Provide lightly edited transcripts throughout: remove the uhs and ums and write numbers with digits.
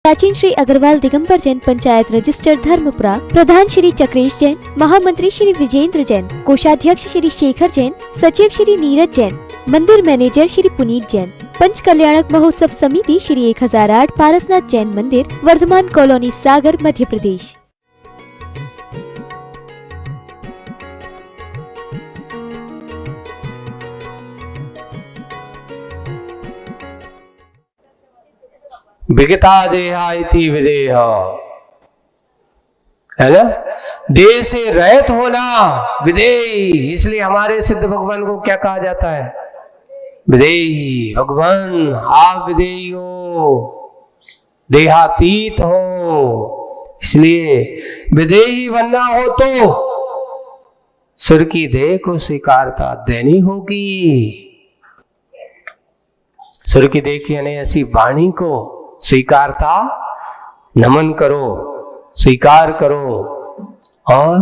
प्राचीन श्री अग्रवाल दिगंबर जैन पंचायत रजिस्टर धर्मपुरा, प्रधान श्री चक्रेश जैन, महामंत्री श्री विजेंद्र जैन, कोषाध्यक्ष श्री शेखर जैन, सचिव श्री नीरज जैन, मंदिर मैनेजर श्री पुनीत जैन, पंच कल्याणक महोत्सव समिति श्री 1008 पारसनाथ जैन मंदिर, वर्धमान कॉलोनी, सागर, मध्य प्रदेश। विगता देहा इति विदेह, है ना। देह से रहित होना विदेही, इसलिए हमारे सिद्ध भगवान को क्या कहा जाता है? विदेही। भगवान आप विदेही हो, देहातीत हो, इसलिए विदेही बनना हो तो सुर की देह को स्वीकारता देनी होगी। सुर की देह की यानी ऐसी वाणी को स्वीकारता नमन करो, स्वीकार करो। और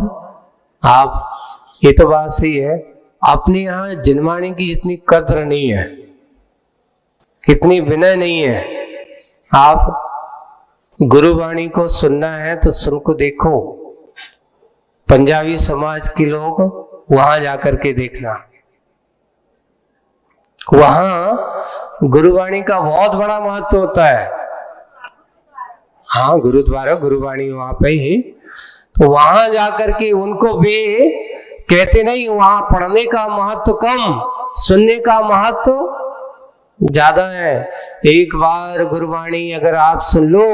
आप, ये तो बात सही है, अपने यहाँ जनवाणी की जितनी कद्र नहीं है, इतनी विनय नहीं है। आप गुरुवाणी को सुनना है तो सुनको देखो, पंजाबी समाज के लोग वहां जाकर के देखना, वहां गुरुवाणी का बहुत बड़ा महत्व होता है। हाँ, गुरुद्वारा गुरुवाणी वहां पे ही, तो वहां जाकर के उनको भी कहते नहीं, वहां पढ़ने का महत्व कम, सुनने का महत्व ज्यादा है। एक बार गुरुवाणी अगर आप सुन लो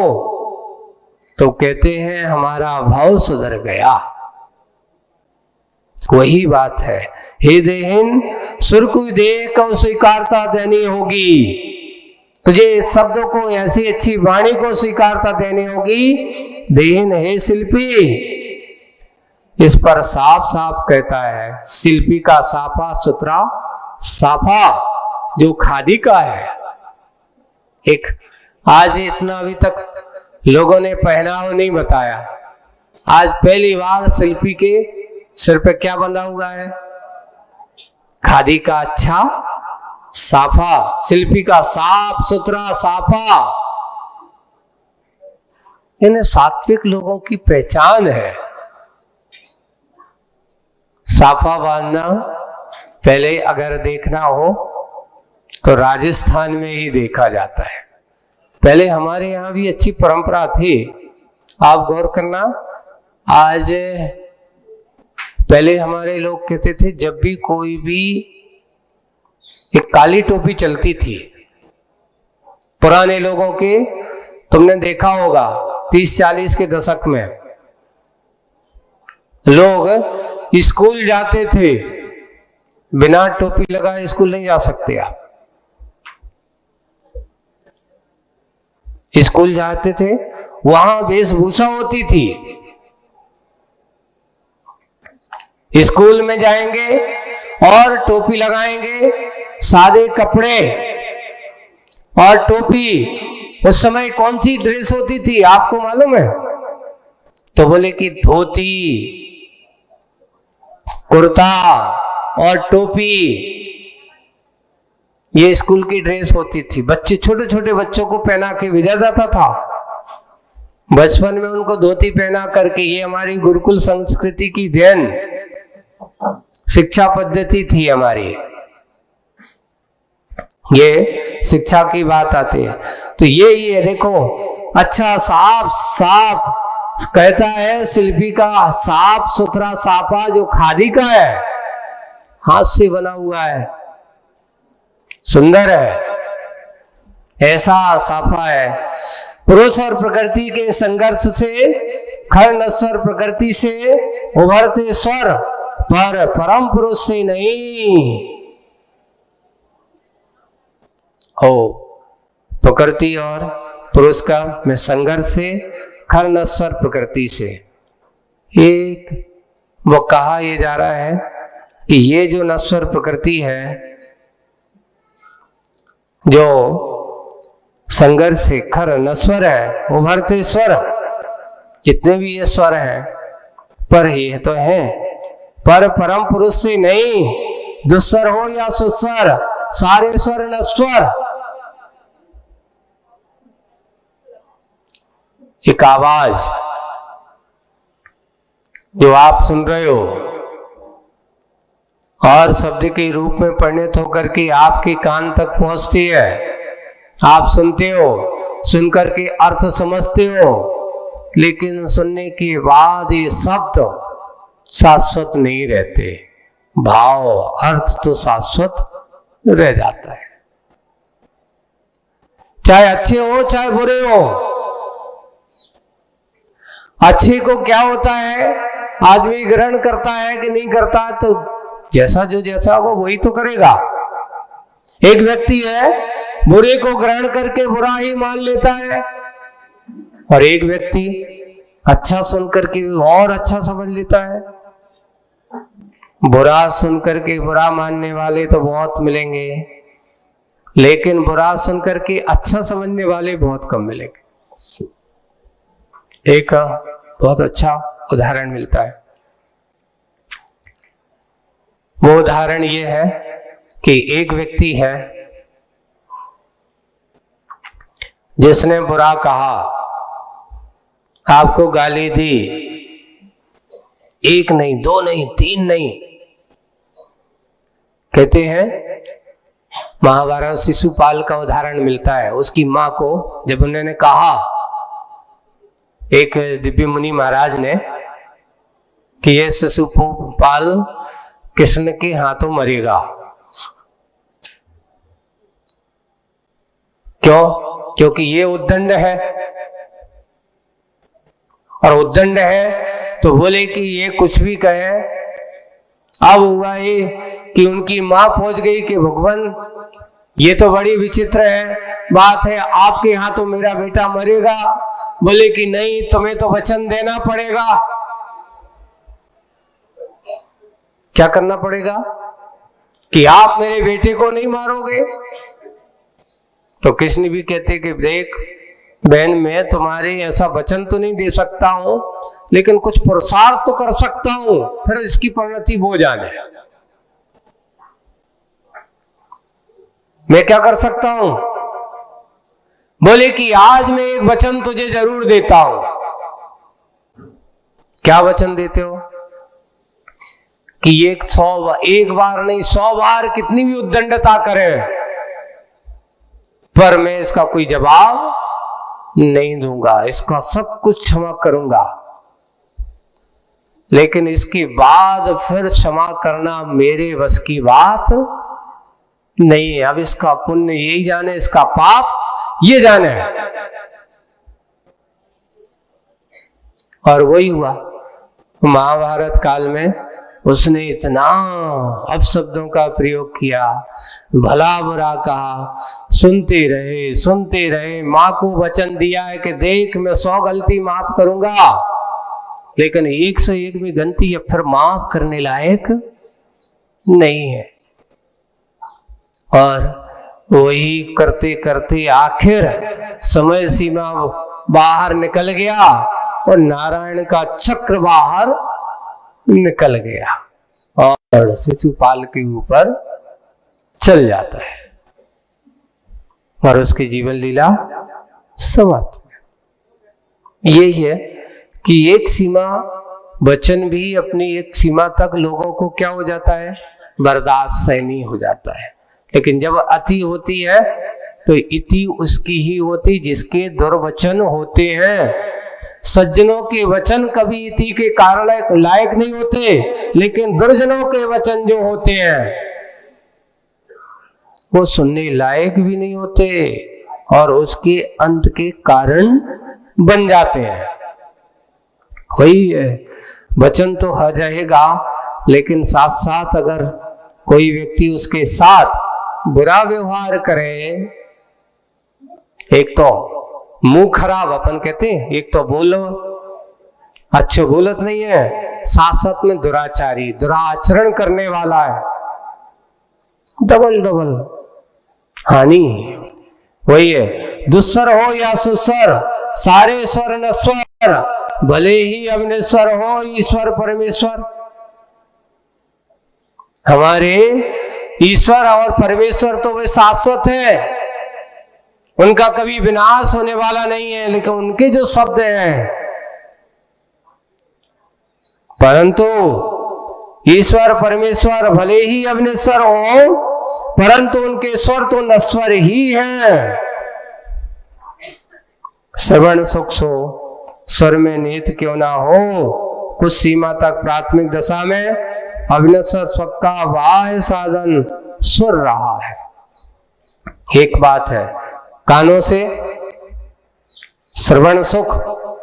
तो कहते हैं हमारा भाव सुधर गया। वही बात है, हे देहिन सुर की देह को स्वीकारता देनी होगी। तुझे शब्दों को, ऐसी अच्छी वाणी को स्वीकारता देनी होगी। देहिन हे शिल्पी, इस पर साफ साफ कहता है, शिल्पी का साफा सुथरा साफा जो खादी का है। एक आज इतना अभी तक लोगों ने पहनाव नहीं बताया, आज पहली बार शिल्पी के सिर पे क्या बंधा हुआ है? खादी का अच्छा साफा, शिल्पी का साफ सुथरा साफा। इन्हें सात्विक लोगों की पहचान है। साफा बांधना पहले अगर देखना हो तो राजस्थान में ही देखा जाता है। पहले हमारे यहाँ भी अच्छी परंपरा थी, आप गौर करना। आज पहले हमारे लोग कहते थे, जब भी कोई भी एक काली टोपी चलती थी, पुराने लोगों के, तुमने देखा होगा 30-40 के दशक में लोग स्कूल जाते थे, बिना टोपी लगाए स्कूल नहीं जा सकते आप। स्कूल जाते थे, वहां वेशभूषा होती थी। स्कूल में जाएंगे और टोपी लगाएंगे, सादे कपड़े और टोपी। उस समय कौन सी ड्रेस होती थी आपको मालूम है? तो बोले कि धोती, कुर्ता और टोपी, ये स्कूल की ड्रेस होती थी। बच्चे, छोटे छोटे बच्चों को पहना के भेजा जाता था। बचपन में उनको धोती पहना करके, ये हमारी गुरुकुल संस्कृति की देन शिक्षा पद्धति थी हमारी। ये शिक्षा की बात आती है तो ये देखो, अच्छा साफ साफ कहता है, शिल्पी का साफ सुथरा साफा जो खादी का है, हाथ से बना हुआ है, सुंदर है, ऐसा साफा है। पुरुष और प्रकृति के संघर्ष से, खर नश्वर प्रकृति से उभरते स्वर, पर परम पुरुष से नहीं हो। प्रकृति और पुरुष का में संघर्ष से, खर नश्वर प्रकृति से। एक वो कहा ये जा रहा है कि ये जो नश्वर प्रकृति है, जो संघर्ष से खर नश्वर है, उभरते स्वर, जितने भी ये स्वर हैं, पर ये तो हैं, पर परम पुरुष से नहीं। दुस्वर हो या सुस्वर, सारे स्वर नश्वर। एक आवाज जो आप सुन रहे हो और शब्द के रूप में परिणत होकर के आपके कान तक पहुंचती है, आप सुनते हो, सुनकर के अर्थ समझते हो, लेकिन सुनने के बाद ये शब्द शाश्वत नहीं रहते, भाव अर्थ तो शाश्वत रह जाता है। चाहे अच्छे हो चाहे बुरे हो। अच्छे को क्या होता है, आदमी ग्रहण करता है कि नहीं करता है, तो जैसा जो जैसा होगा वही तो करेगा। एक व्यक्ति है बुरे को ग्रहण करके बुरा ही मान लेता है, और एक व्यक्ति अच्छा सुनकर के और अच्छा समझ लेता है। बुरा सुनकर के बुरा मानने वाले तो बहुत मिलेंगे, लेकिन बुरा सुनकर के अच्छा समझने वाले बहुत कम मिलेंगे। एक बहुत अच्छा उदाहरण मिलता है। वो उदाहरण ये है कि एक व्यक्ति है जिसने बुरा कहा, आपको गाली दी, एक नहीं, दो नहीं, तीन नहीं। कहते हैं महाभारत शिशुपाल का उदाहरण मिलता है। उसकी मां को जब उन्होंने कहा, एक दिव्य मुनि महाराज ने, कि ये शिशुपाल कृष्ण के हाथों मरेगा। क्यों? क्योंकि ये उद्दंड है, और उद्दंड है तो बोले कि ये कुछ भी कहे। अब हुआ ये कि उनकी मां पहुंच गई कि भगवान ये तो बड़ी विचित्र है बात है, आपके यहाँ तो मेरा बेटा मरेगा। बोले कि नहीं, तुम्हें तो वचन देना पड़ेगा। क्या करना पड़ेगा? कि आप मेरे बेटे को नहीं मारोगे। तो कृष्ण भी कहते कि देख बहन, मैं तुम्हारे ऐसा वचन तो नहीं दे सकता हूं, लेकिन कुछ पुरुषार्थ तो कर सकता हूं, फिर इसकी परिणति वो जाने। मैं क्या कर सकता हूं? बोले कि आज मैं एक वचन तुझे जरूर देता हूं। क्या वचन देते हो? कि एक बार नहीं 100 बार कितनी भी उद्दंडता करे, पर मैं इसका कोई जवाब नहीं दूंगा, इसका सब कुछ क्षमा करूंगा। लेकिन इसके बाद फिर क्षमा करना मेरे बस की बात नहीं है। अब इसका पुण्य यही जाने, इसका पाप ये जाने। और वही हुआ महाभारत काल में। उसने इतना अपशब्दों का प्रयोग किया, भला बुरा कहा, सुनते रहे। माँ को वचन दिया है कि देख मैं 100 गलती माफ करूंगा, लेकिन 101 भी गलती अब फिर माफ करने लायक नहीं है। और वही करते करते आखिर समय सीमा बाहर निकल गया और नारायण का चक्र बाहर निकल गया और शिशुपाल के ऊपर चल जाता है और उसकी जीवन लीला समाप्त। यही है कि एक सीमा, वचन भी अपनी एक सीमा तक लोगों को क्या हो जाता है, बर्दाश्त सहनीय हो जाता है। लेकिन जब अति होती है तो इति उसकी ही होती जिसके दुर्वचन होते हैं। सज्जनों के वचन कभी इति के कारण लायक नहीं होते, लेकिन दुर्जनों के वचन जो होते हैं वो सुनने लायक भी नहीं होते और उसके अंत के कारण बन जाते हैं। वही है, वचन तो हर रहेगा, लेकिन साथ साथ अगर कोई व्यक्ति उसके साथ बुरा व्यवहार करे, एक तो मुंह खराब अपन कहते हैं, एक तो बोलो अच्छे बोलत नहीं है, साथ साथ में दुराचारी, दुराचरण करने वाला है, डबल हानि। वही है, दुस्सर हो या सुस्वर, सारे स्वर नश्वर, भले ही अवनेश्वर हो ईश्वर परमेश्वर। हमारे ईश्वर और परमेश्वर तो वे शाश्वत है, उनका कभी विनाश होने वाला नहीं है, लेकिन उनके जो शब्द हैं, परंतु ईश्वर परमेश्वर भले ही अविनश्वर हो, परंतु उनके स्वर तो नश्वर ही हैं। श्रवण सुख सो स्वर में निहित क्यों ना हो, कुछ सीमा तक प्राथमिक दशा में अविनश्वर स्व का बाह्य साधन सुर रहा है। एक बात है, कानों से श्रवण सुख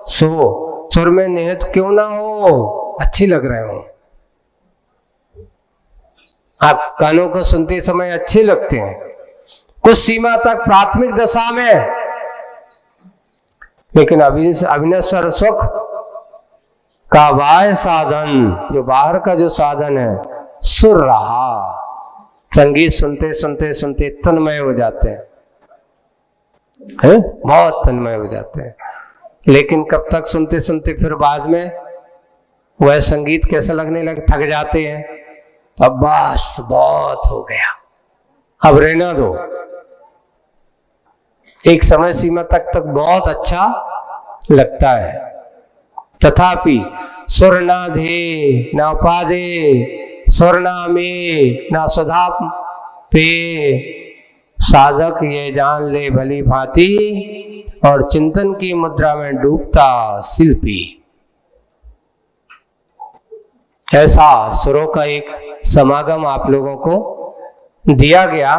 सो सुर में निहित क्यों ना हो, अच्छी लग रहे हो, आप कानों को सुनते समय अच्छे लगते हैं, कुछ सीमा तक प्राथमिक दशा में, लेकिन अविनश्वर सुख का बाह्य साधन, जो बाहर का जो साधन है, सुर रहा। संगीत सुनते सुनते सुनते तन्मय हो जाते हैं, बहुत तन्मय हो जाते हैं, लेकिन कब तक सुनते सुनते फिर बाद में वह संगीत कैसा लगने लगे, थक जाते हैं, अब बस बहुत हो गया, अब रहना दो। एक समय सीमा तक बहुत अच्छा लगता है, तथापि सुर ना धे ना उपादे, सुर ना में ना सुधा पे, साधक ये जान ले भली भांति, और चिंतन की मुद्रा में डूबता शिल्पी। ऐसा सुरों का एक समागम आप लोगों को दिया गया।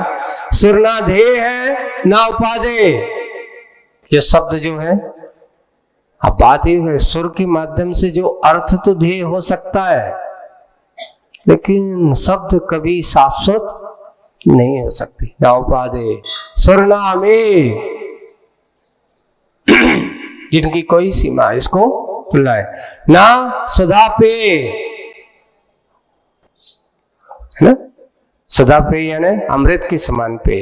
सुर ना ध्येय है ना उपादे, ये शब्द जो है, अब बात ये है, सुर के माध्यम से जो अर्थ तो ध्येय हो सकता है, लेकिन शब्द कभी शाश्वत नहीं हो सकती। ना उपादे सुर ना में, जिनकी कोई सीमा, इसको बुलाए ना सुधा पे, है ना, सुधा पे यानी अमृत की समान पे।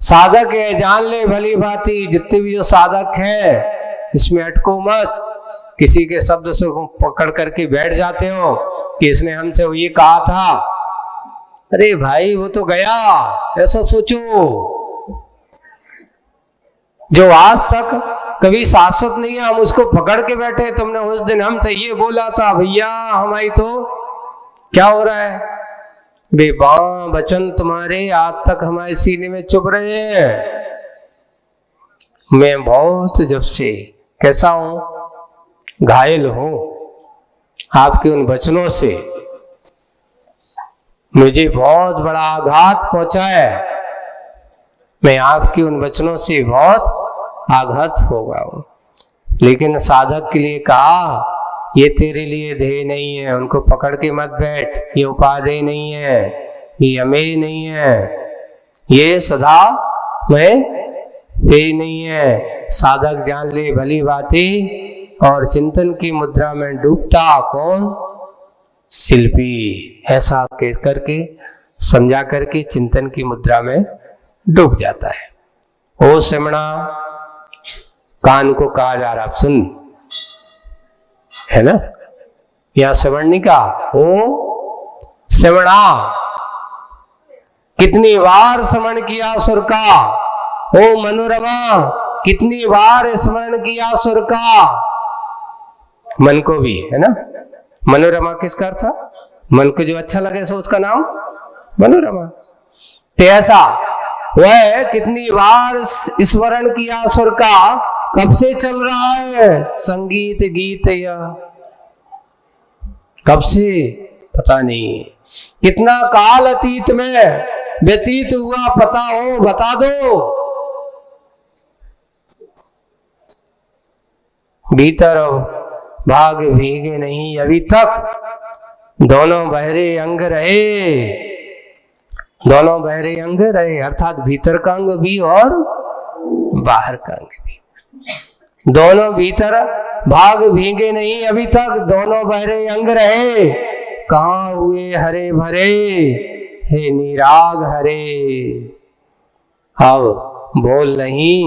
साधक है जान ले भली भांति, जितने भी जो साधक है इसमें अटको मत, किसी के शब्द से पकड़ करके बैठ जाते हो कि इसने हमसे ये कहा था, अरे भाई वो तो गया, ऐसा सोचो। जो आज तक कभी शाश्वत नहीं है, हम उसको पकड़ के बैठे, तुमने उस दिन हमसे ये बोला था, भैया हमारी तो क्या हो रहा है, बेबां वचन तुम्हारे आज तक हमारे सीने में चुभ रहे हैं। मैं बहुत जब से कैसा हूं, घायल हूं आपके उन वचनों से, मुझे बहुत बड़ा आघात पहुंचा है, मैं आपके उन वचनों से बहुत आघात हो गया हूं। लेकिन साधक के लिए कहा, ये तेरे लिए ध्येय नहीं है, उनको पकड़ के मत बैठ, ये उपादेय नहीं है, ये अमेय नहीं है, ये सदा में ध्येय नहीं है। साधक जान ले भली बातें, और चिंतन की मुद्रा में डूबता कौन, शिल्पी। ऐसा कह करके समझा करके चिंतन की मुद्रा में डूब जाता है। ओ श्रमणा, कान को कहा जा रहा, सुन, है ना, यहां श्रवण नहीं कहा, ओ श्रवणा, कितनी बार स्मरण किया सुर का, ओ मनोरमा, कितनी बार स्मरण किया सुर का। मन को भी, है ना, मनोरमा किसका अर्थ था, मन को जो अच्छा लगे सो उसका नाम मनोरमा। तो ऐसा वह कितनी बार स्मरण किया सुर का, कब से चल रहा है संगीत गीत, या कब से पता नहीं, कितना काल अतीत में व्यतीत हुआ पता हो बता दो। भीतर भाग भीगे नहीं अभी तक, दोनों बहरे अंग रहे, दोनों बहरे अंग रहे, अर्थात भीतर का अंग भी और बाहर का अंग भी, दोनों भीतर भाग भीगे नहीं अभी तक, दोनों बहरे अंग रहे, कहाँ हुए हरे भरे, हे निराग हरे। अब बोल नहीं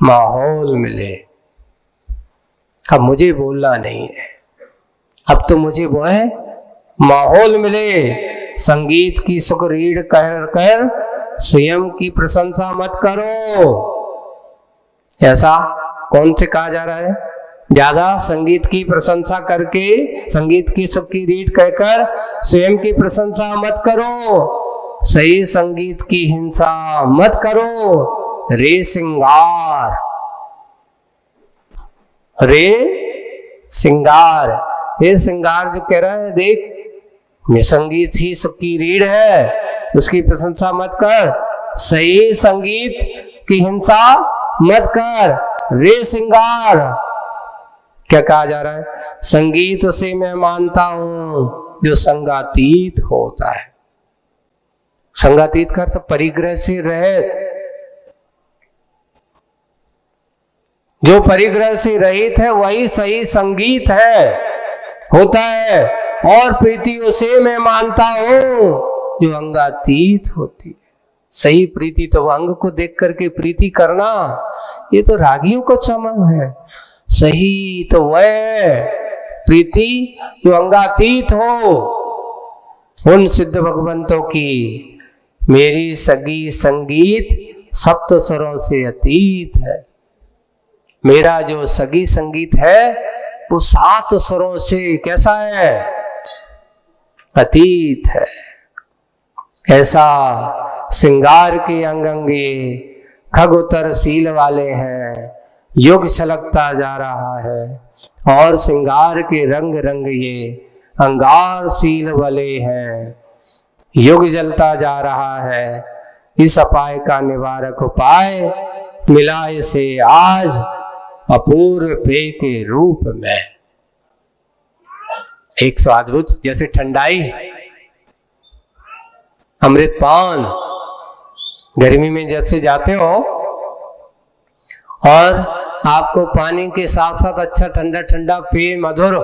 माहौल मिले, अब मुझे बोलना नहीं है, अब तो मुझे वो है माहौल मिले। संगीत की सुख रीढ़ कर कर स्वयं की प्रशंसा मत करो, ऐसा कौन से कहा जा रहा है? ज्यादा संगीत की प्रशंसा करके, संगीत की सुख की रीढ़ कहकर स्वयं की प्रशंसा मत करो, सही संगीत की हिंसा मत करो। रे सिंगार, रे सिंगार, ये सिंगार जो कह रहा है, देख ये संगीत ही सुख की रीढ़ है, उसकी प्रशंसा मत कर, सही संगीत की हिंसा मत कर। रे सिंगार, क्या कहा जा रहा है? संगीत उसे मैं मानता हूं जो संगातीत होता है। संगातीत का अर्थ परिग्रह से रहित, जो परिग्रह से रहित है वही सही संगीत है, होता है। और प्रीति उसे मैं मानता हूं जो अंगातीत होती है। सही प्रीति तो अंग को देख करके प्रीति करना, ये तो रागियों को समान है। सही तो वह प्रीति जो अंगातीत हो। उन सिद्ध भगवंतों की मेरी सगी संगीत सप्त स्वरों से अतीत है। मेरा जो सगी संगीत है वो 7 स्वरों से कैसा है? अतीत है। ऐसा सिंगार के अंगंगे खग उतर सील वाले हैं, युग छलकता जा रहा है। और सिंगार के रंग रंग ये अंगार सील वाले हैं, युग जलता जा रहा है। इस अपाय का निवारक उपाय मिला इसे आज अपूर्व पेय के रूप में। एक स्वाद्भुत जैसे ठंडाई, अमृतपान, गर्मी में जैसे जाते हो और आपको पानी के साथ साथ अच्छा ठंडा ठंडा पेय, मधुर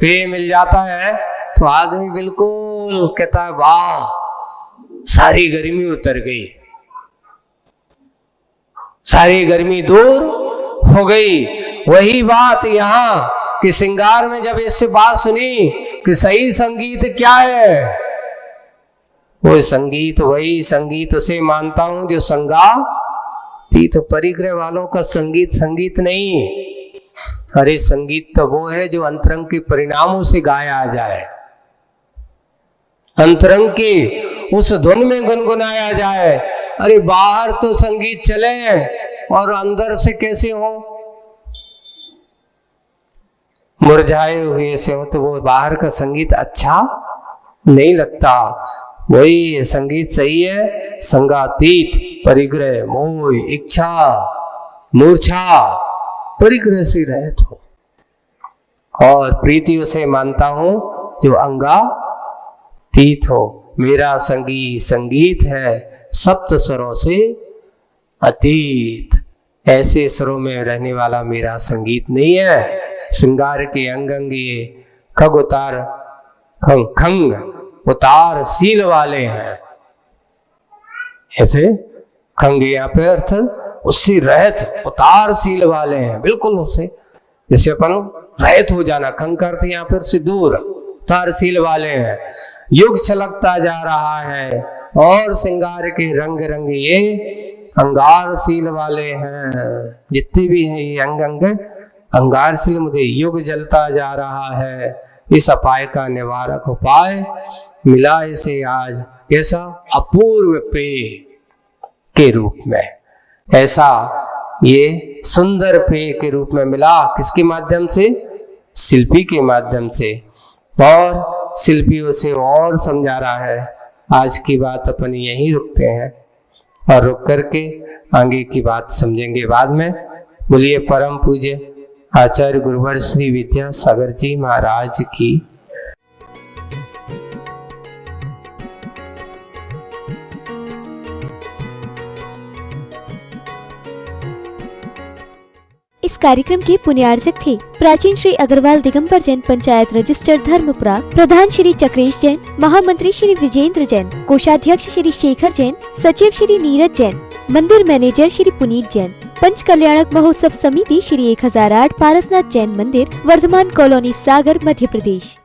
पेय मिल जाता है तो आदमी बिल्कुल कहता है वाह, सारी गर्मी उतर गई, सारी गर्मी दूर हो गई। वही बात यहाँ कि सिंगार में जब इससे बात सुनी कि सही संगीत क्या है, वो संगीत वही संगीत उसे मानता हूं जो संगातीत। परिग्रह वालों का संगीत संगीत नहीं, अरे संगीत तो वो है जो अंतरंग के परिणामों से गाया जाए, अंतरंग की उस धुन में गुनगुनाया जाए। अरे बाहर तो संगीत चले और अंदर से कैसे हो, मुरझाए हुए से हो, तो वो बाहर का संगीत अच्छा नहीं लगता। वही संगीत सही है, संगातीत, परिग्रह, मोह, इच्छा, मूर्छा, परिग्रह से रहित हो। और प्रीति उसे मानता हूं जो अंगातीत हो। मेरा संगीत संगीत है सप्त स्वरों से अतीत। ऐसे स्वरों में रहने वाला मेरा संगीत नहीं है। श्रृंगार के अंगंगे खग उतार खंग खंग उतार सील वाले हैं। ऐसे खंग यहाँ पे अर्थ उससे रहित, उतार सील वाले हैं, बिल्कुल उससे जैसे अपन रहित हो जाना। खंग का अर्थ यहाँ पर से दूर, उतार सील वाले हैं। युग छलकता जा रहा है और श्रृंगार के रंग रंग ये अंगारशील वाले हैं। जितने भी हैं ये अंग अंग अंगारशील, मुझे युग जलता जा रहा है। इस अपाय का निवारक उपाय मिला इसे आज कैसा अपूर्व पेय के रूप में। ऐसा ये सुंदर पेय के रूप में मिला किसके माध्यम से? शिल्पी के माध्यम से। और शिल्पी उसे और समझा रहा है। आज की बात अपन यहीं रुकते हैं और रुक करके आगे की बात समझेंगे बाद में। बोलिए परम पूज्य आचार्य गुरुवर श्री विद्यासागर जी महाराज की। इस कार्यक्रम के पुण्यार्जक थे प्राचीन श्री अग्रवाल दिगंबर जैन पंचायत रजिस्टर धर्मपुरा, प्रधान श्री चक्रेश जैन, महामंत्री श्री विजेंद्र जैन, कोषाध्यक्ष श्री शेखर जैन, सचिव श्री नीरज जैन, मंदिर मैनेजर श्री पुनीत जैन, पंच कल्याणक महोत्सव समिति श्री 1008 पारसनाथ जैन मंदिर, वर्धमान कॉलोनी, सागर, मध्य प्रदेश।